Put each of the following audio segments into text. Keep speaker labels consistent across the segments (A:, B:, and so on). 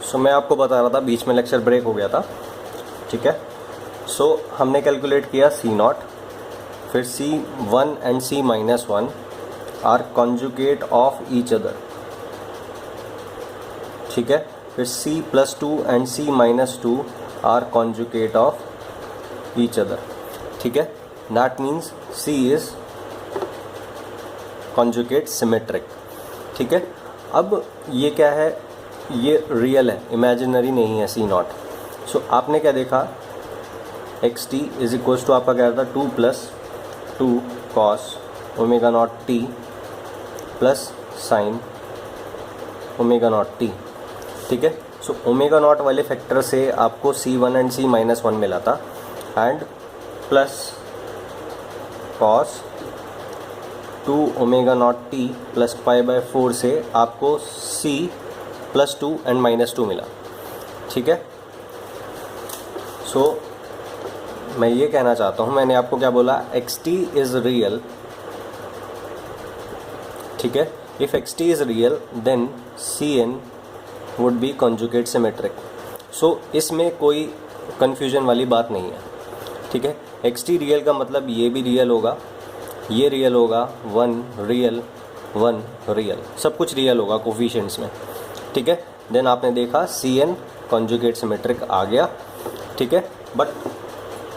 A: सो मैं आपको बता रहा था, बीच में लेक्चर ब्रेक हो गया था, ठीक है। सो हमने कैलकुलेट किया C0, फिर C1 and C-1 are conjugate of each other, ठीक है। फिर C+2 and C-2 are conjugate of each other, ठीक है। That means C is conjugate symmetric, ठीक है। अब ये क्या है, ये रियल है, इमेजिनरी नहीं है C0। सो आपने क्या देखा, xt इज इक्वल टू आपका क्या था 2 + 2 cos ω0t plus sign ω0t, ठीक है। सो ω0 वाले फैक्टर से आपको C1 एंड C-1 मिला था, and plus cos 2 ω0t plus π/4 से आपको C+2 एंड -2 मिला, ठीक है। सो मैं ये कहना चाहता हूँ, मैंने आपको क्या बोला, xt इज़ रियल, ठीक है। If xt is real then Cn would be conjugate symmetric. So इसमें कोई कन्फ्यूजन वाली बात नहीं है, ठीक है। xt रियल का मतलब ये भी रियल होगा, ये रियल होगा, 1 रियल 1 रियल, सब कुछ रियल होगा कोफिशिएंट्स में, ठीक है। देन आपने देखा Cn कॉन्जुगेट सिमेट्रिक आ गया, ठीक है। But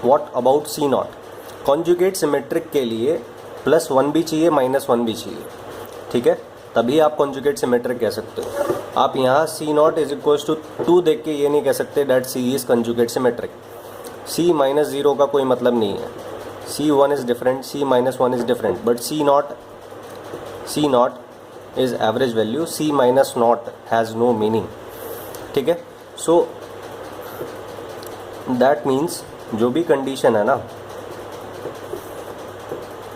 A: what about C0? Conjugate symmetric के लिए +1 भी चाहिए, -1 भी चाहिए, ठीक है, तभी आप कॉन्जुगेट सिमेट्रिक कह सकते हो। आप यहाँ C0 इज इक्वल टू 2 देख के ये नहीं कह सकते that C is conjugate symmetric. C-0 का कोई मतलब नहीं है, C1 is different, C-1 is different, but C0 is average value, C-0 has no meaning, ठीक है। सो दैट मीन्स जो भी कंडीशन है ना,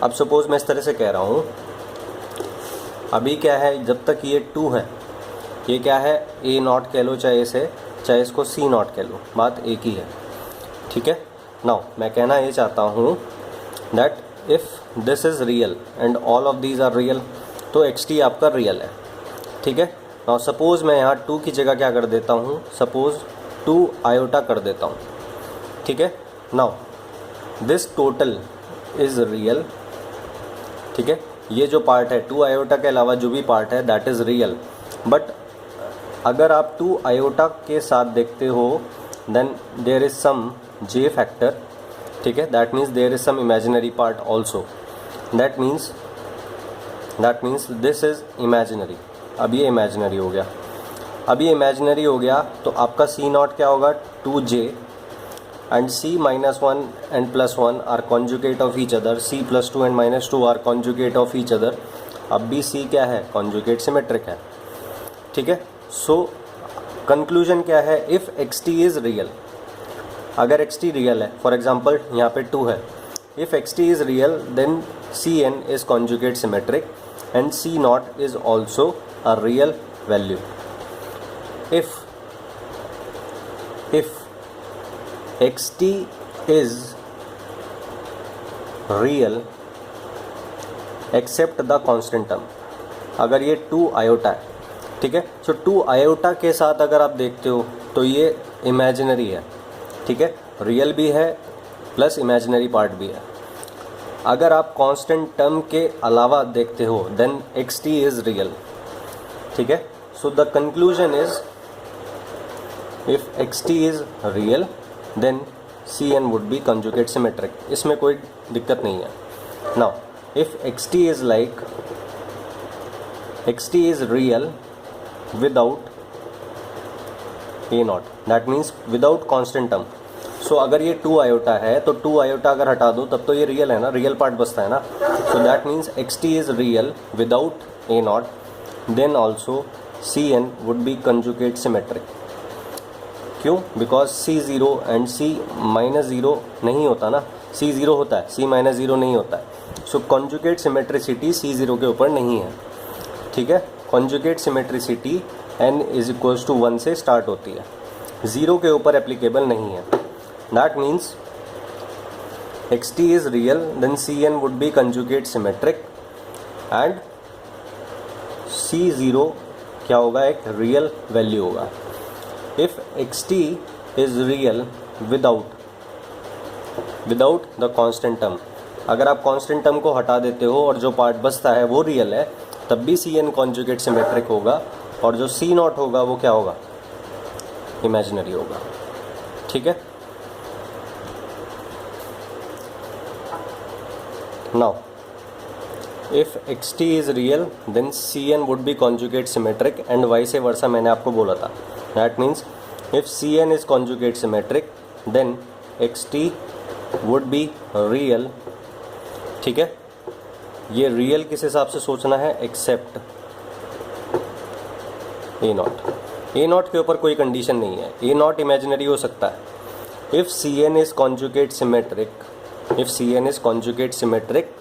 A: अब सपोज मैं इस तरह से कह रहा हूँ, अभी क्या है, जब तक ये 2 है, ये क्या है, A0 कह लो चाहे इसको C0 कह लो, बात एक ही है, ठीक है। नाउ मैं कहना ये चाहता हूँ that if this is real and all of these are real, तो xt आपका रियल है, ठीक है। नाउ सपोज़ मैं यहाँ 2 की जगह क्या कर देता हूँ, सपोज़ 2 आयोटा कर देता हूँ, ठीक है। Now this total is real, ठीक है। ये जो पार्ट है 2 आयोटा के अलावा जो भी पार्ट है दैट इज़ रियल, बट अगर आप 2 आयोटा के साथ देखते हो then there is some j factor, ठीक है। That means there is some imaginary part also, that means this is imaginary. अब ये इमेजिनरी हो गया, तो आपका C0 क्या होगा, 2j and C-1 and +1 are conjugate of each other, C+2 and -2 are conjugate of each other. अब भी C क्या है, कॉन्जुगेट सिमेट्रिक है, ठीक है। सो कंक्लूजन क्या है, इफ़ xt इज़ रियल, अगर xt रियल है, फॉर एग्जांपल यहाँ पे 2 है, if xt is real then Cn is conjugate symmetric and C0 is also a real value. If xt is real except the constant term, अगर ये 2 iota है, ठीक है। सो 2 आयोटा के साथ अगर आप देखते हो तो ये इमेजिनरी है, ठीक है, रियल भी है प्लस इमेजिनरी पार्ट भी है। अगर आप कांस्टेंट टर्म के अलावा देखते हो देन xt इज़ रियल, ठीक है। So the conclusion is if xt is real then Cn would be conjugate symmetric, इसमें कोई दिक्कत नहीं है। Now if xt is real without A0, that means without constant term। सो अगर ये 2 आयोटा है तो 2 आयोटा अगर हटा दो तब तो ये रियल है ना, रियल पार्ट बचता है ना। So that means xt is real without A0, then also Cn would be conjugate symmetric। क्यों? बिकॉज C0 एंड C-0 नहीं होता ना, C0 होता है, C-0 नहीं होता है। सो कॉन्जुगेट सिमेट्रिसिटी C0 के ऊपर नहीं है, ठीक है। Conjugate symmetricity n is equals to 1 से स्टार्ट होती है, 0 के ऊपर एप्लीकेबल नहीं है। That means xt is real then Cn would be conjugate symmetric and C0 क्या होगा, एक रियल वैल्यू होगा। If X T is real without the constant term, अगर आप कांस्टेंट टर्म को हटा देते हो और जो पार्ट बचता है वो रियल है, तब भी सी एन कॉन्जुगेट सिमेट्रिक होगा, और जो सी नॉट होगा वो क्या होगा, इमेजिनरी होगा। ठीक है, now if X T is real then C N would be conjugate symmetric and vice versa, मैंने आपको बोला था। That means if C N is conjugate symmetric then X T would be real. ठीक है, ये रियल किस हिसाब से सोचना है, except A naught. A naught के ऊपर कोई कंडीशन नहीं है, ए नॉट इमेजिनरी हो सकता है। If C N is conjugate symmetric, if C N is conjugate symmetric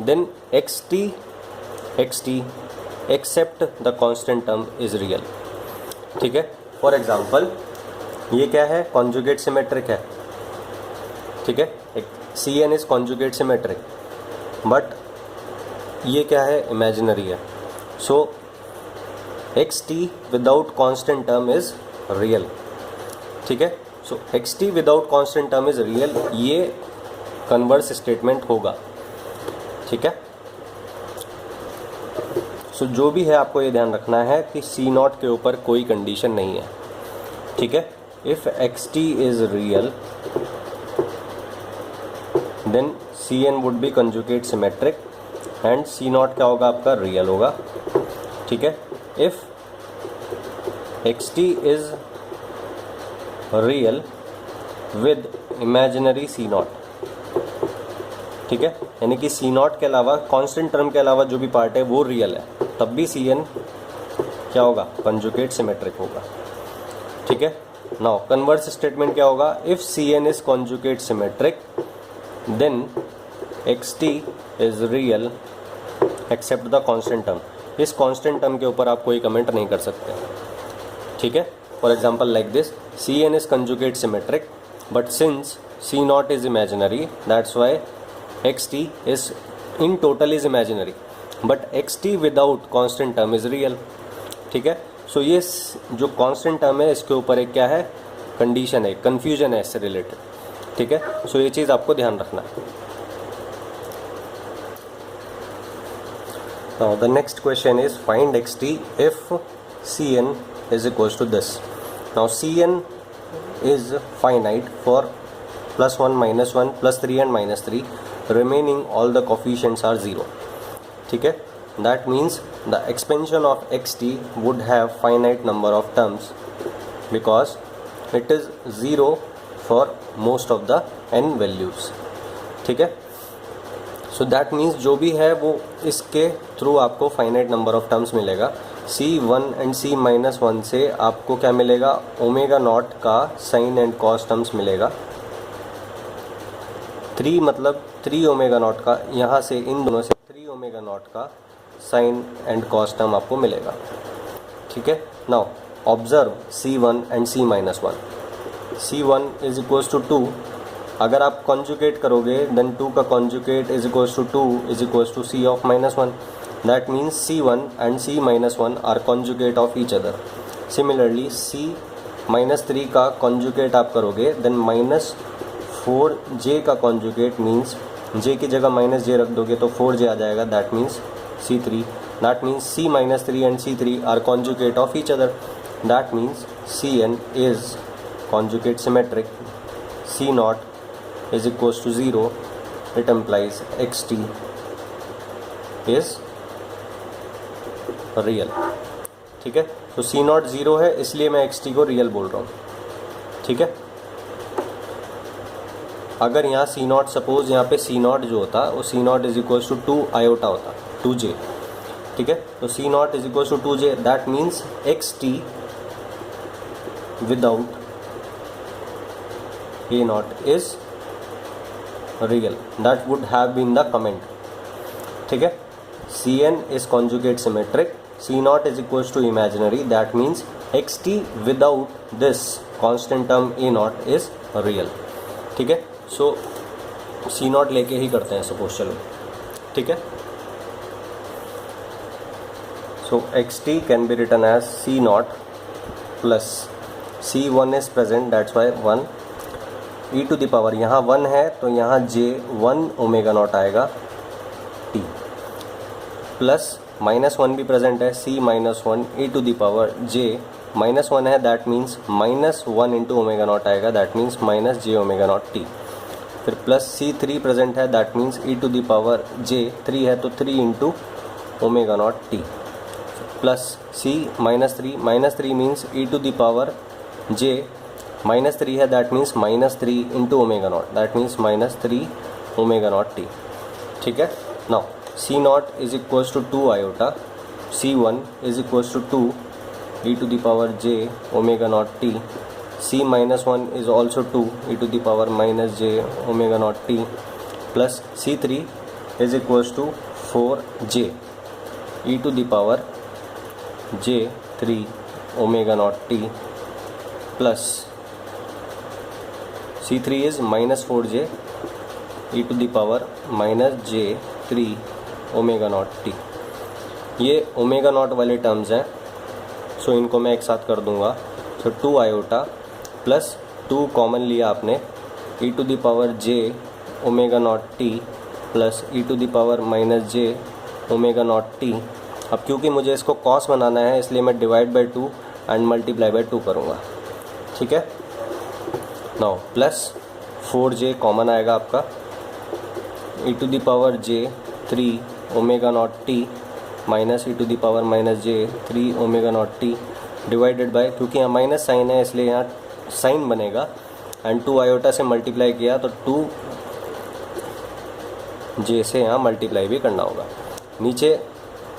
A: then X T except the constant term is real. ठीक है, फॉर एग्जांपल ये क्या है, कॉन्जुगेट सिमेट्रिक है। ठीक है, C N is conjugate symmetric, but ये क्या है, इमेजिनरी है। So X T without constant term is real. ठीक है, so X T without constant term is real, ये कन्वर्स स्टेटमेंट होगा। ठीक है, सो जो भी है आपको ये ध्यान रखना है कि सी नॉट के ऊपर कोई कंडीशन नहीं है। ठीक है, if X T is real then C N would be conjugate symmetric and C naught क्या होगा, आपका रियल होगा। ठीक है, if X T is real with imaginary C naught, ठीक है, यानी कि सी नॉट के अलावा कांस्टेंट टर्म के अलावा जो भी पार्ट है वो रियल है, तब भी सी एन क्या होगा, कंजुगेट सिमेट्रिक होगा। ठीक है, नाउ कन्वर्स स्टेटमेंट क्या होगा, if C N is conjugate symmetric then X T is real except the constant term. इस कांस्टेंट टर्म के ऊपर आप कोई कमेंट नहीं कर सकते। ठीक है, for example like this, C N is conjugate symmetric but since C naught is imaginary that's why X T is in total is imaginary, but X T without constant term is real. ठीक है, सो ये जो constant term है इसके ऊपर एक क्या है, कंडीशन है, कंफ्यूजन है इससे रिलेटेड। ठीक है, सो ये चीज़ आपको ध्यान रखना है। Now the next question is find X T if C N is equals to this. Now C N is finite for +1, -1, +3 and -3, remaining all the coefficients are 0. ठीक है, that means the expansion of xt would have finite number of terms because it is 0 for most of the n values. ठीक है, so that means जो भी है वो इसके through आपको finite number of terms मिलेगा। C1 and C-1 से आपको क्या मिलेगा, ओमेगा नॉट का साइन एंड कॉस टर्म्स मिलेगा। 3 मतलब 3 ओमेगा नॉट का, यहाँ से इन दोनों से 3 ओमेगा नॉट का साइन एंड कॉस टर्म आपको मिलेगा। ठीक है, now observe C1 and C-1। C1 is equals to 2, अगर आप कॉन्जुगेट करोगे देन 2 का conjugate is equals to 2 is equals to C of -1। That means C1 and C-1 are conjugate of each other. Similarly C-3 का conjugate आप करोगे then -4j का conjugate means j की जगह -j रख दोगे तो 4j आ जाएगा, that means C3। That means C-3 and C3 are conjugate of each other, that means Cn is conjugate symmetric, C0 is equals to 0, it implies xt is real. ठीक है, तो C0 0 है इसलिए मैं xt को real बोल रहा हूँ। ठीक है, अगर यहाँ C0 सपोज यहाँ पे C0 जो होता वो C0 is equals to 2 iota होता, 2j। ठीक है, तो C0 is equals to 2j, that means xt without A0 is real, that would have been the comment. ठीक है, Cn is conjugate symmetric, C0 is equals to imaginary, that means xt without this constant term A0 is real. ठीक है, सो C0 लेके ही करते हैं suppose, चलो। ठीक है, so xt can be written as C0 plus C1 is present, that's why 1 e to the power, यहाँ 1 है तो यहाँ j 1 ओमेगा नॉट आएगा t, प्लस -1 भी प्रेजेंट है, c -1 e to the power j, -1 है that means -1 into omega naught आएगा, that means -j omega naught t, फिर प्लस C3 प्रेजेंट है that means e to the power j, 3 है तो 3 into omega naught t, plus C -3 means e to the power j, -3 है that means -3 into omega naught, that means -3 omega naught t, ठीक है। Now C0 is equals to 2 iota, C1 is equals to 2 e to the power j omega naught t, C -1 is also 2 e to the power minus j omega naught t, plus C3 is equals to 4j e to the power j 3 omega naught t, plus C3 is minus 4j e to the power minus j 3 omega naught t। ये omega not वाले terms हैं, सो इनको मैं एक साथ कर दूंगा। सो 2 iota plus 2 common लिया आपने, e to the power j omega naught t plus e to the power minus j omega naught t। अब क्योंकि मुझे इसको कॉस बनाना है इसलिए मैं divide by 2 and multiply by 2 करूँगा, ठीक है। नाउ प्लस 4j कॉमन आएगा आपका, e to the power j 3 omega naught t minus e to the power minus j 3 omega naught t divided by, क्योंकि यहाँ माइनस साइन है इसलिए यहाँ साइन बनेगा, एंड 2 आयोटा से मल्टीप्लाई किया तो 2j से यहाँ मल्टीप्लाई भी करना होगा। नीचे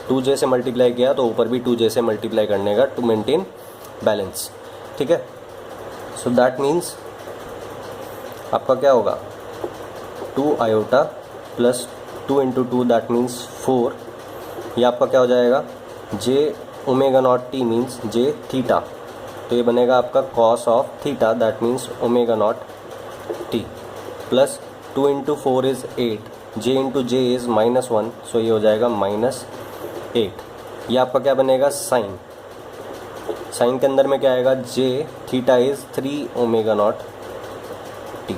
A: 2j से मल्टीप्लाई किया तो ऊपर भी 2j से मल्टीप्लाई करने का, टू मेंटेन बैलेंस, ठीक है। सो दैट मीन्स आपका क्या होगा, 2 iota plus 2 into 2 that means 4, ये आपका क्या हो जाएगा, j omega naught t means j theta, तो ये बनेगा आपका cos of theta, that means omega naught t, plus 2 into 4 is 8, j into j is -1, सो ये हो जाएगा -8। ये आपका क्या बनेगा, साइन, साइन के अंदर में क्या आएगा, j theta is 3 omega naught t,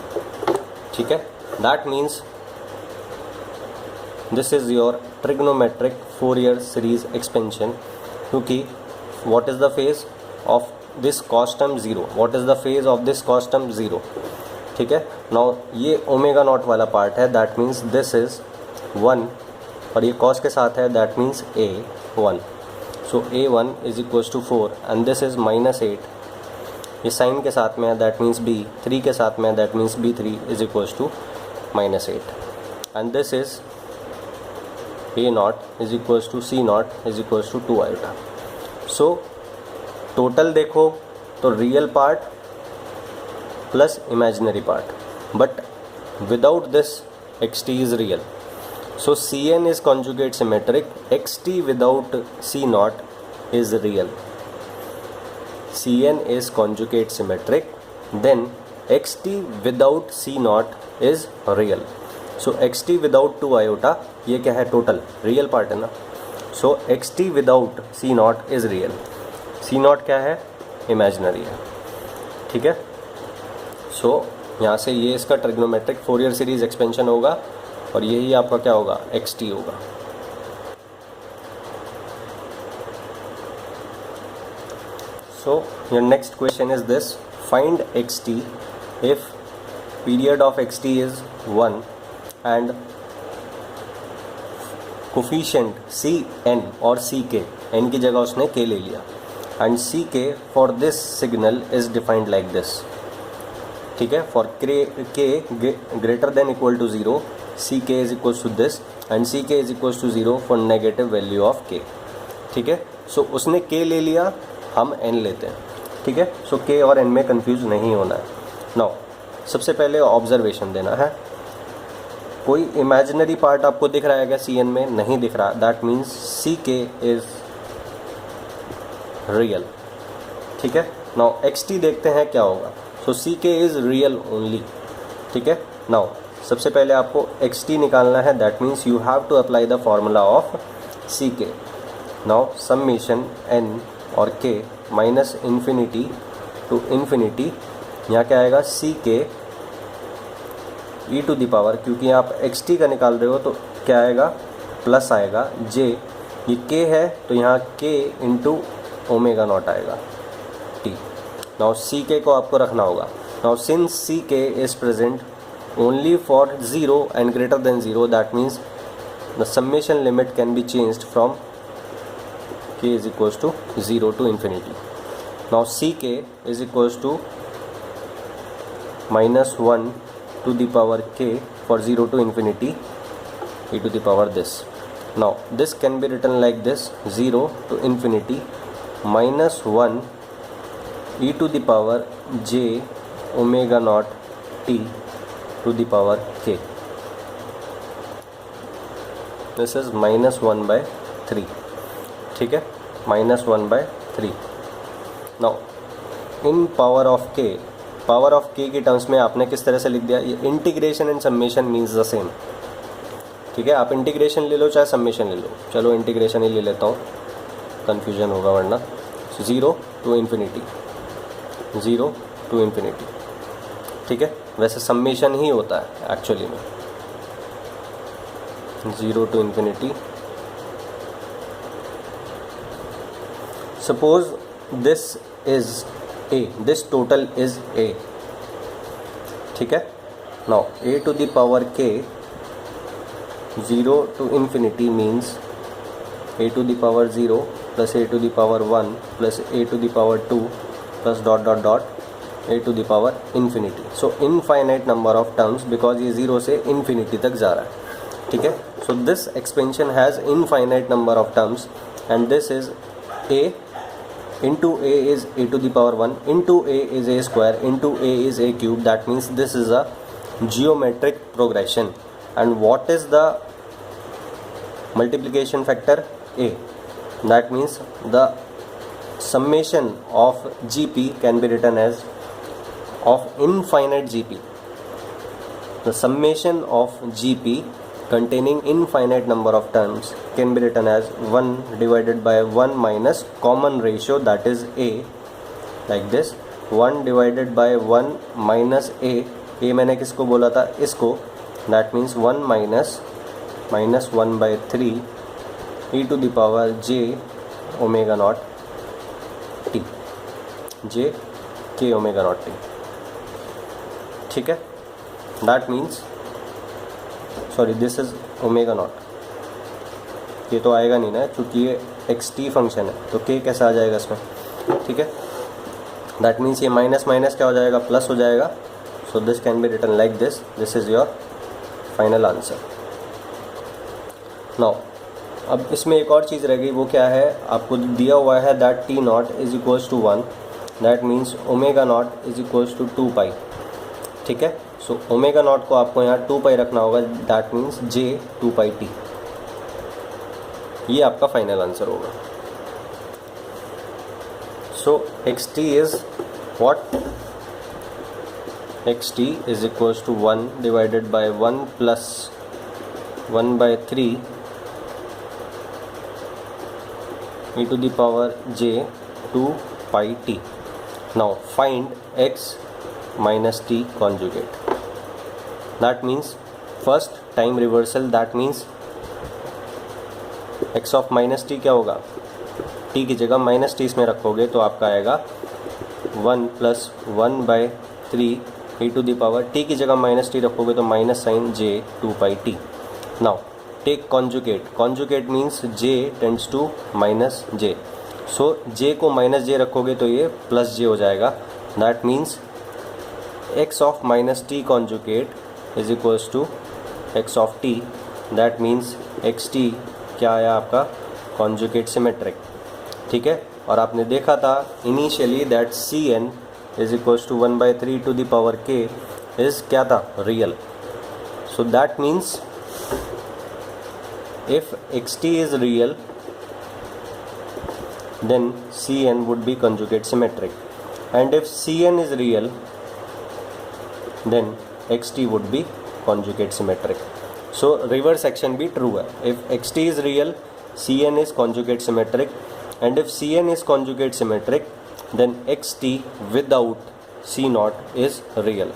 A: ठीक है। That means this is your trigonometric Fourier series expansion, क्योंकि what is the phase of this cos term 0, what is the phase of this cos term 0, ठीक है। Now ये omega naught वाला part है, that means this is 1 और ये cos के साथ है, that means a1, so a1 is equals to 4 and this is -8, ये साइन के साथ में है दैट मीन्स b, 3 के साथ में है that means b3 is equals to -8 and this is a naught is equals to c naught is equals to 2 iota. So total देखो तो real part plus imaginary part, but without this xt is real, so cn is conjugate symmetric, xt without c naught is real, cn is conjugate symmetric, then xt without c naught is real. So xt without 2 iota, ये क्या है, total real part है ना, so xt without c naught is real, c naught क्या है, imaginary है, ठीक है। so यहाँ से ये इसका ट्रिग्नोमेट्रिक फोरियर सीरीज एक्सपेंशन होगा और यही आपका क्या होगा, xt होगा। So your next question is this: find xt if period of xt is 1 and coefficient cn और ck, n की जगह उसने k ले लिया, and ck for this signal is defined like this, ठीक है। for k greater than equal to 0, ck is equals to this and ck is equals to 0 for negative value of k, ठीक है। so उसने k ले लिया, हम n लेते हैं, ठीक है। सो k और n में कंफ्यूज नहीं होना है। नाउ सबसे पहले ऑब्जर्वेशन देना है, कोई इमेजिनरी पार्ट आपको दिख रहा है क्या cn में, नहीं दिख रहा, that means ck is real, ठीक है। नाउ xt देखते हैं क्या होगा, so ck is real only, ठीक है। नाउ सबसे पहले आपको xt निकालना है, that means you have to apply the formula of ck। Now summation n और k minus infinity to infinity, यहाँ क्या आएगा सी K E to the power, क्योंकि आप एक्स टी का निकाल रहे हो तो क्या आएगा प्लस आएगा जे, ये के है तो यहाँ के इंटू ओमेगा नॉट आएगा टी। नाउ सी के को आपको रखना होगा। Now since C K is present only for 0 and greater than 0, that means the summation limit can be changed from k is equals to 0 to infinity. Now ck is equals to minus 1 to the power k for 0 to infinity e to the power this. Now this can be written like this, 0 to infinity minus 1 e to the power j omega naught t to the power k. This is minus 1 by 3. ठीक है, -1/3। Now in power of के की terms में आपने किस तरह से लिख दिया, ये integration and summation means the same. ठीक है, आप इंटीग्रेशन ले लो चाहे समेशन ले लो, चलो इंटीग्रेशन ही ले लेता हूँ, कन्फ्यूजन होगा वरना। 0 to infinity, 0 to infinity। ठीक है, वैसे समेशन ही होता है एक्चुअली में, 0 to infinity। Suppose this is a, this total is a, ठीक है। Now a to the power k, 0 to infinity means a to the power 0 plus a to the power 1 plus a to the power 2 plus dot dot dot a to the power infinity. So infinite number of terms because ये 0 से infinity तक जा रहा है। ठीक है, so this expansion has infinite number of terms and this is a into a is a to the power 1 into a is a square into a is a cube. That means this is a geometric progression. And what is the multiplication factor? A. That means the summation of GP can be written as of infinite GP. The summation of GP containing infinite number of terms can be written as 1 divided by 1 minus common ratio, that is a, like this, 1 divided by 1 minus a मैंने किसको बोला था, इसको, that means 1 minus 1/3 e to the power j omega naught t, j k omega naught t। ठीक है, that means sorry this is omega naught, ये तो आएगा नहीं ना क्योंकि ये एक्स टी फंक्शन है, तो के कैसे आ जाएगा इसमें। ठीक है, दैट मीन्स ये माइनस माइनस क्या हो जाएगा, प्लस हो जाएगा। So this can be written like this, this is your final answer. Now अब इसमें एक और चीज़ रह गई, वो क्या है, आपको दिया हुआ है that T not is equals to 1, that means omega not is equals to 2 pi. ठीक है, सो ओमेगा नॉट को आपको यहाँ 2 पाई रखना होगा, that means J 2 pi T. ये आपका फाइनल आंसर होगा। So X T is what, X T is equals to 1 divided by 1 plus 1/3 e to the power j 2 pi t। Now find x minus t conjugate। That means first time reversal, that means x of minus t क्या होगा, t की जगह minus T इसमें रखोगे तो आपका आएगा 1 plus 1/3 e to the power, t की जगह माइनस टी रखोगे तो minus sine j 2 pi t। Now take conjugate, conjugate means j tends to minus j, so j को माइनस j रखोगे तो ये प्लस j हो जाएगा। That means x of minus t conjugate is equals to x of t, that means xt क्या आया आपका, conjugate symmetric। ठीक है, और आपने देखा था initially that cn is equals to 1/3 to the power k is क्या था, real. So that means if xt is real then cn would be conjugate symmetric, and if cn is real then xt would be conjugate symmetric। So reverse action भी true है, if xt is real cn is conjugate symmetric, and if cn is conjugate symmetric then xt without c naught is real.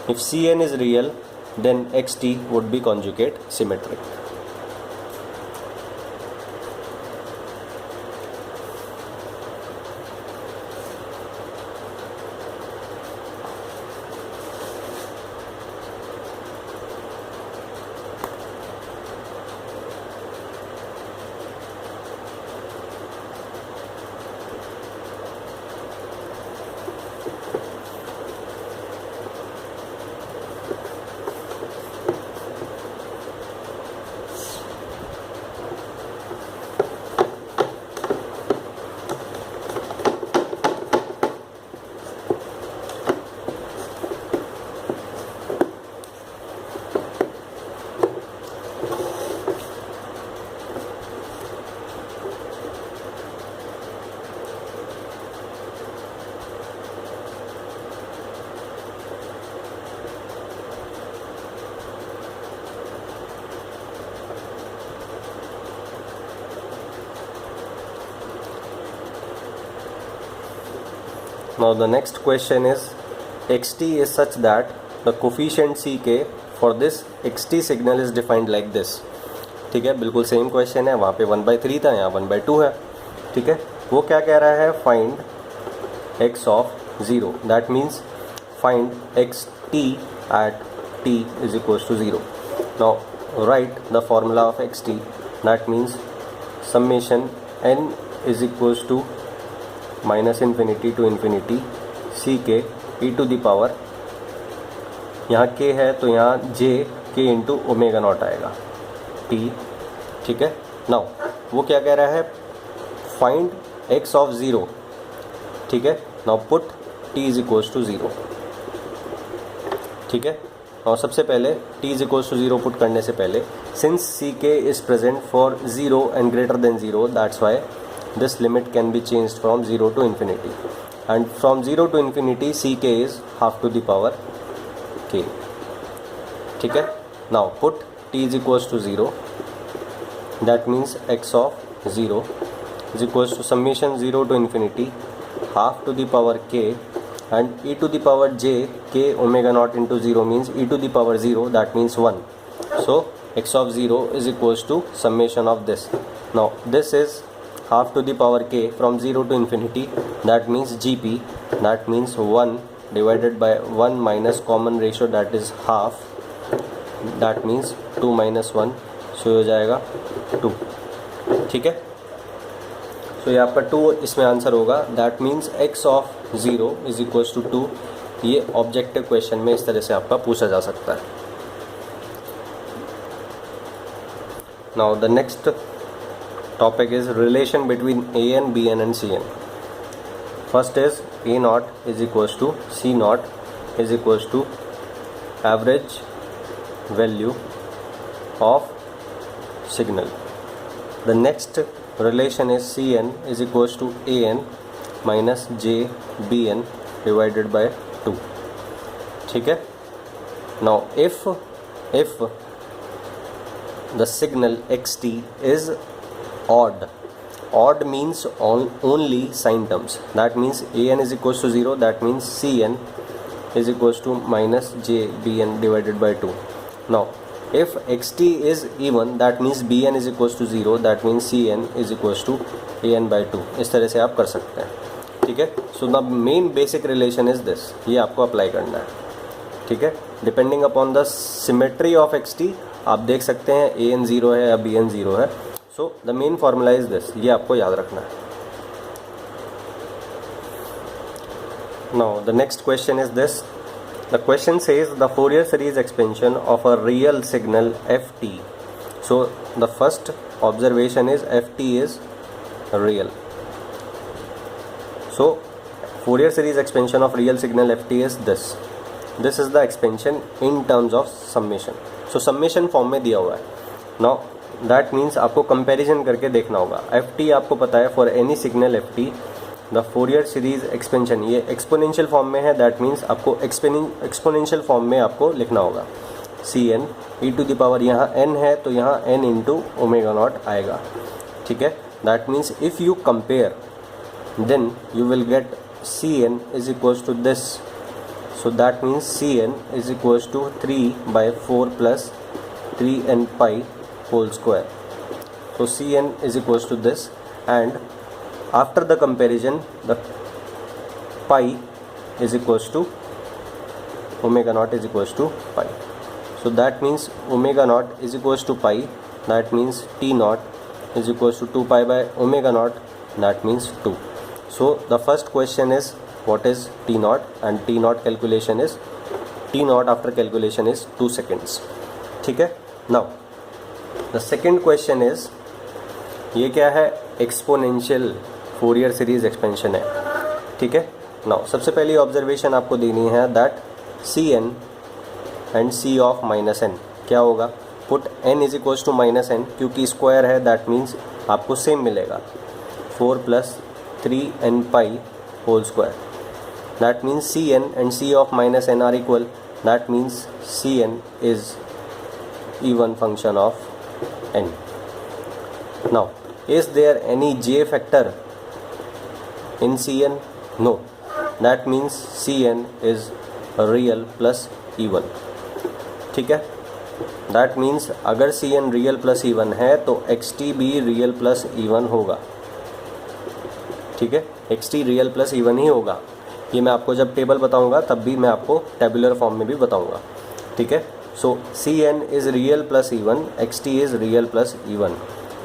A: If cn is real, then xt would be conjugate symmetric. Now the next question is xt is such that the coefficient ck for this xt signal is defined like this. ठीक है, बिल्कुल same question है, वहाँ पे 1/3 था, यहाँ 1/2 है. ठीक है, वो क्या कह रहा है, find x of 0, that means find X T at t is equals to 0. Now write the formula of X T, that means summation n is equals to minus infinity to infinity C K E to the power, यहाँ k है तो यहाँ j k into omega naught आएगा t. ठीक है, now वो क्या कह रहा है, फाइंड x ऑफ 0. ठीक है, now put t is equals to 0. ठीक है, और सबसे पहले t is equals to 0 put करने से पहले, since C K is present for 0 and greater than 0, that's why this limit can be changed from 0 to infinity, and from 0 to infinity ck is half to the power k. ठीक है, now put t is equals to 0, that means x of 0 is equals to summation 0 to infinity half to the power k, and e to the power j k omega naught into 0 means e to the power 0, that means 1. So x of 0 is equals to summation of this. Now this is half to the power k from 0 to infinity, that means gp, that means 1 divided by 1 minus common ratio, that is half, that means 2 minus 1, so हो जाएगा 2. ठीक है, so ये आपका 2 इसमें answer होगा, that means x of 0 is equals to 2. ये objective question में इस तरह से आपका पूछा जा सकता है. Now the next topic is relation between an, bn and cn. First is a naught is equals to c naught is equals to average value of signal. The next relation is cn is equals to an minus j bn divided by 2. ठीक है, now if the signal xt is odd means only sign terms, that means an is equals to 0, that means cn is equals to minus j bn divided by 2. Now if xt is even, that means bn is equals to 0, that means cn is equals to an by 2. इस तरह से आप कर सकते हैं. ठीक है, so the main basic relation is this, ये आपको अप्लाई करना है. ठीक है, depending upon the symmetry of xt आप देख सकते हैं an 0 है या bn 0 है. So the main formula is this, ये आपको याद रखना है. Now the next question is this, the question says the Fourier series expansion of a real signal ft. So the first observation is ft is real. So Fourier series expansion of real signal ft is this is the expansion in terms of summation. So summation form में दिया हुआ है. Now that means आपको comparison करके देखना होगा. ft आपको पता है for any signal ft the Fourier series expansion ये एक्सपोनेंशियल फॉर्म में है, दैट मीन्स आपको एक्सपोनेंशियल फॉर्म में आपको लिखना होगा. cn e to the power यहाँ n है तो यहाँ n इंटू ओमेगा नॉट आएगा. ठीक है, that means if you compare then you will get Cn is equals to this. So that means Cn is equals to 3/4 plus 3n pi whole square. So Cn is equals to this, and after the comparison the pi is equals to omega naught is equals to pi. So that means omega naught is equals to pi, that means T naught is equals to 2 pi by omega naught, that means 2. So the first question is what is T naught, and T naught calculation is T naught after calculation is 2 seconds. ठीक है. Now the second question is, ये क्या है, exponential Fourier series expansion है. ठीक है. Now सबसे पहली ऑब्जर्वेशन आपको देनी है that Cn and C of minus n क्या होगा. Put n is equals to minus n, क्योंकि स्क्वायर है दैट मीन्स आपको सेम मिलेगा 4 plus 3n pi whole square. That means Cn and C of minus n are equal. That means Cn is even function of n. Now is there any j factor in Cn? No. That means Cn is real plus even. ठीक है. That means अगर Cn real plus even है तो xt भी real plus even होगा. ठीक है. xt real plus even he होगा. ये मैं आपको जब टेबल बताऊंगा तब भी मैं आपको टेबुलर फॉर्म में भी बताऊंगा. ठीक है. सो Cn is real plus even, xt is real plus even.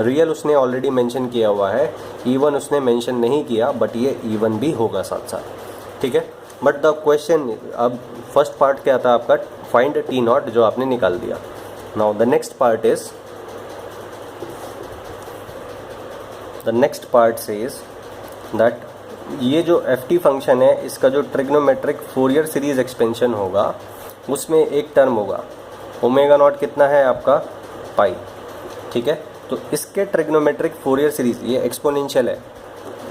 A: Real उसने ऑलरेडी मेंशन किया हुआ है, इवन उसने मेंशन नहीं किया, बट ये इवन भी होगा साथ साथ. ठीक है. बट द क्वेश्चन, अब फर्स्ट पार्ट क्या था आपका, फाइंड टी नॉट, जो आपने निकाल दिया. Now the next part says that ये जो ft फंक्शन है इसका जो ट्रिग्नोमेट्रिक फोरियर सीरीज एक्सपेंशन होगा उसमें एक टर्म होगा ओमेगा नॉट कितना है आपका, पाई. ठीक है. तो इसके ट्रिग्नोमेट्रिक फोरियर सीरीज, ये एक्सपोनेंशियल है,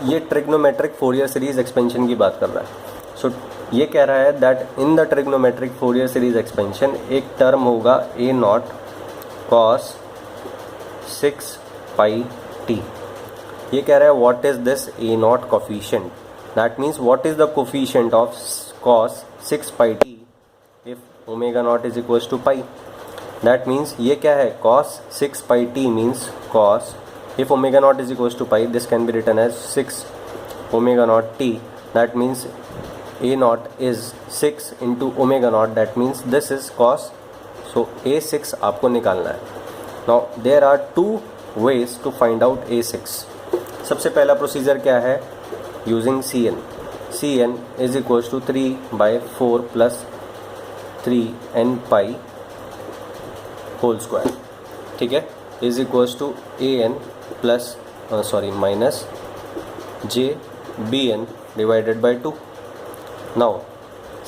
A: ये ट्रिग्नोमेट्रिक फोरियर सीरीज एक्सपेंशन की बात कर रहा है. सो ये कह रहा है that in the trigonometric Fourier series expansion एक टर्म होगा ए नॉट कॉस 6 पाई टी. ये कह रहा है what is this A not coefficient. That means what is the coefficient of cos 6 pi T if omega naught is equals to pi. That means ये क्या है, cos 6 pi t means cos, if omega naught is equals to pi, this can be written as 6 omega naught t. That means a naught is 6 into omega naught, that means this is cos. So a6 आपको निकालना है. Now there are two ways to find out a6. सबसे पहला procedure क्या है, using Cn. Cn is equals to 3/4 plus 3n pi whole square. ठीक है. Is equals to an plus minus J B N divided by 2. Now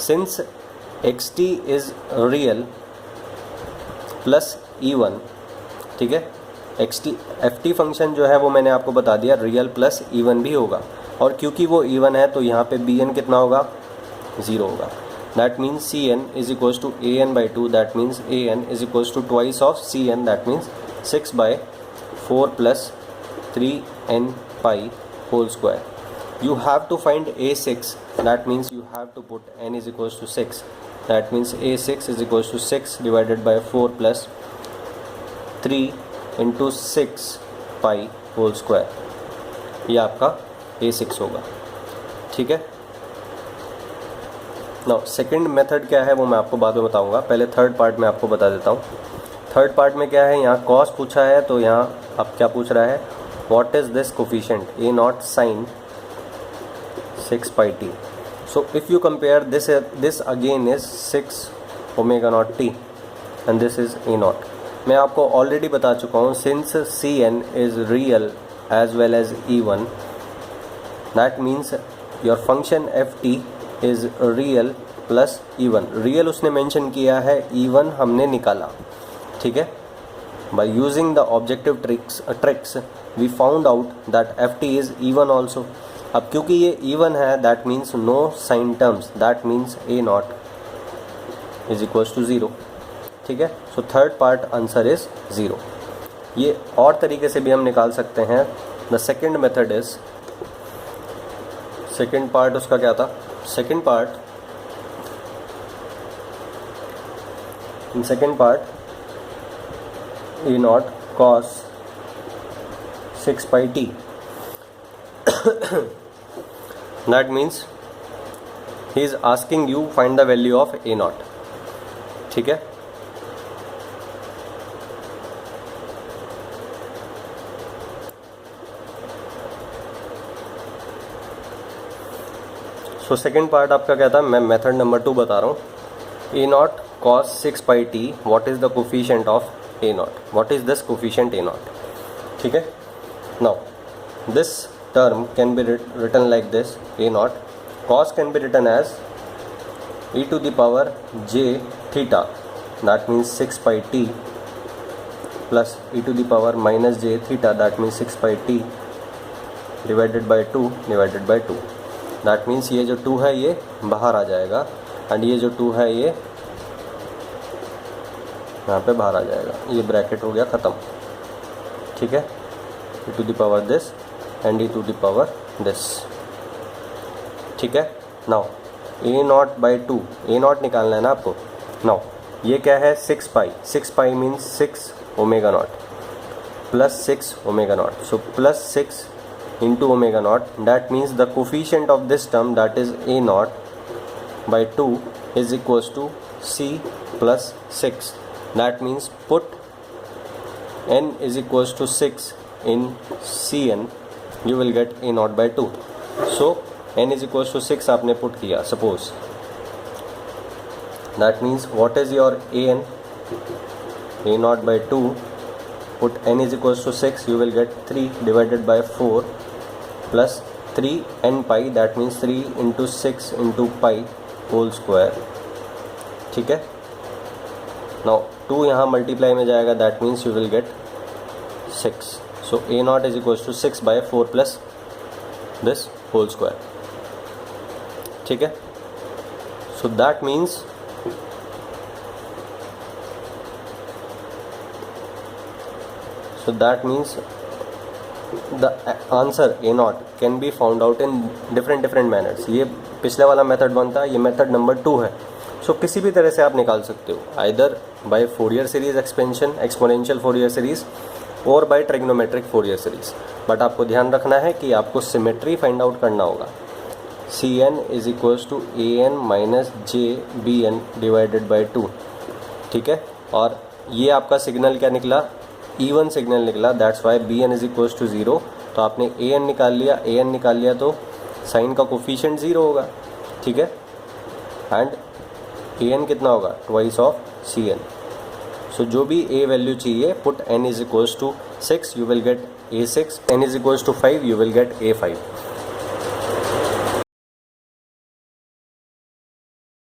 A: since xt is real plus even. ठीक है. ft function जो है वो मैंने आपको बता दिया रियल प्लस इवन भी होगा, और क्योंकि वो इवन है तो यहाँ पे bn कितना होगा, 0 होगा. That means Cn is equals to an by 2. That means an is equals to twice of Cn. That means 6/4 plus 3n pi whole square. You have to find a6. That means you have to put n is equals to 6. That means a6 is equals to 6 divided by 4 plus 3 into 6 pi whole square. ये आपका a6 होगा. ठीक है. Now second method क्या है वो मैं आपको बाद में बताऊंगा, पहले थर्ड पार्ट में आपको बता देता हूँ. थर्ड पार्ट में क्या है, यहाँ कॉस पूछा है तो यहाँ अब क्या पूछ रहा है, what is this coefficient A not sine 6 pi T. So if you compare this again is 6 omega not T and this is A not. मैं आपको ऑलरेडी बता चुका हूँ, since Cn is real as well as even, that means your function ft is real plus even. Real उसने mention किया है, even हमने निकाला. ठीक है. By using the objective tricks we found out that ft is even also. अब क्योंकि ये इवन है that means no sine terms, that means A not is equals to 0. ठीक है. So third part answer is 0. ये और तरीके से भी हम निकाल सकते हैं. The second method is second part उसका क्या था? Second part, in second part A not cos 6 pi T, that means he is asking you find the value of A not. ठीक है, सो सेकेंड पार्ट आपका क्या था? मैं method number 2 बता रहा हूँ. ए not cos 6 pi t, what is the coefficient of a naught? What is this coefficient a naught? ठीक है. Now this term can be written like this: a naught cos can be written as e to the power j theta, that means 6 pi t, plus e to the power minus j theta, that means 6 pi t divided by 2 divided by 2. that means ये जो 2 है ये बाहर आ जाएगा, and ये जो 2 है ये यहाँ पे बाहर आ जाएगा. ये ब्रैकेट हो गया ख़त्म. ठीक है, e to the power this and e to the power this. ठीक है. Now A not by 2, A not निकालना है ना आपको. नाउ ये क्या है? 6 pi. 6 pi means 6 omega not plus 6 omega not. So plus 6 into omega naught, that means the coefficient of this term, that is a naught by 2, is equals to c plus 6. That means put n is equals to 6 in cn, you will get a naught by 2. So n is equals to 6 आपने put किया suppose. That means what is your an? a naught by 2, put n is equals to 6, you will get 3 divided by 4 plus 3 n pi, that means 3 into 6 into pi whole square. ठीक है. now 2 यहाँ multiply में जाएगा, that means you will get 6. so a naught is equals to 6 by 4 plus this whole square. ठीक है. so that means the answer a naught can be found out in different manners. ये पिछले वाला method 1 था, ये method number 2 है. सो किसी भी तरह से आप निकाल सकते हो, either by Fourier series expansion, exponential Fourier series, और by trigonometric Fourier series. But आपको ध्यान रखना है कि आपको सिमेट्री फाइंड आउट करना होगा. C N is equals to A N minus J B N divided by 2. ठीक है. और ये आपका सिग्नल क्या निकला? इवन सिग्नल निकला. That's why B N is equals to 0. तो आपने ए एन निकाल लिया. ए एन निकाल लिया तो साइन का कोफिशिएंट 0 होगा. ठीक है. एंड ए एन कितना होगा? Twice of C N. So जो भी ए वैल्यू चाहिए, put N is equals to 6, you will get a6. n is equals to 5, you will get a5.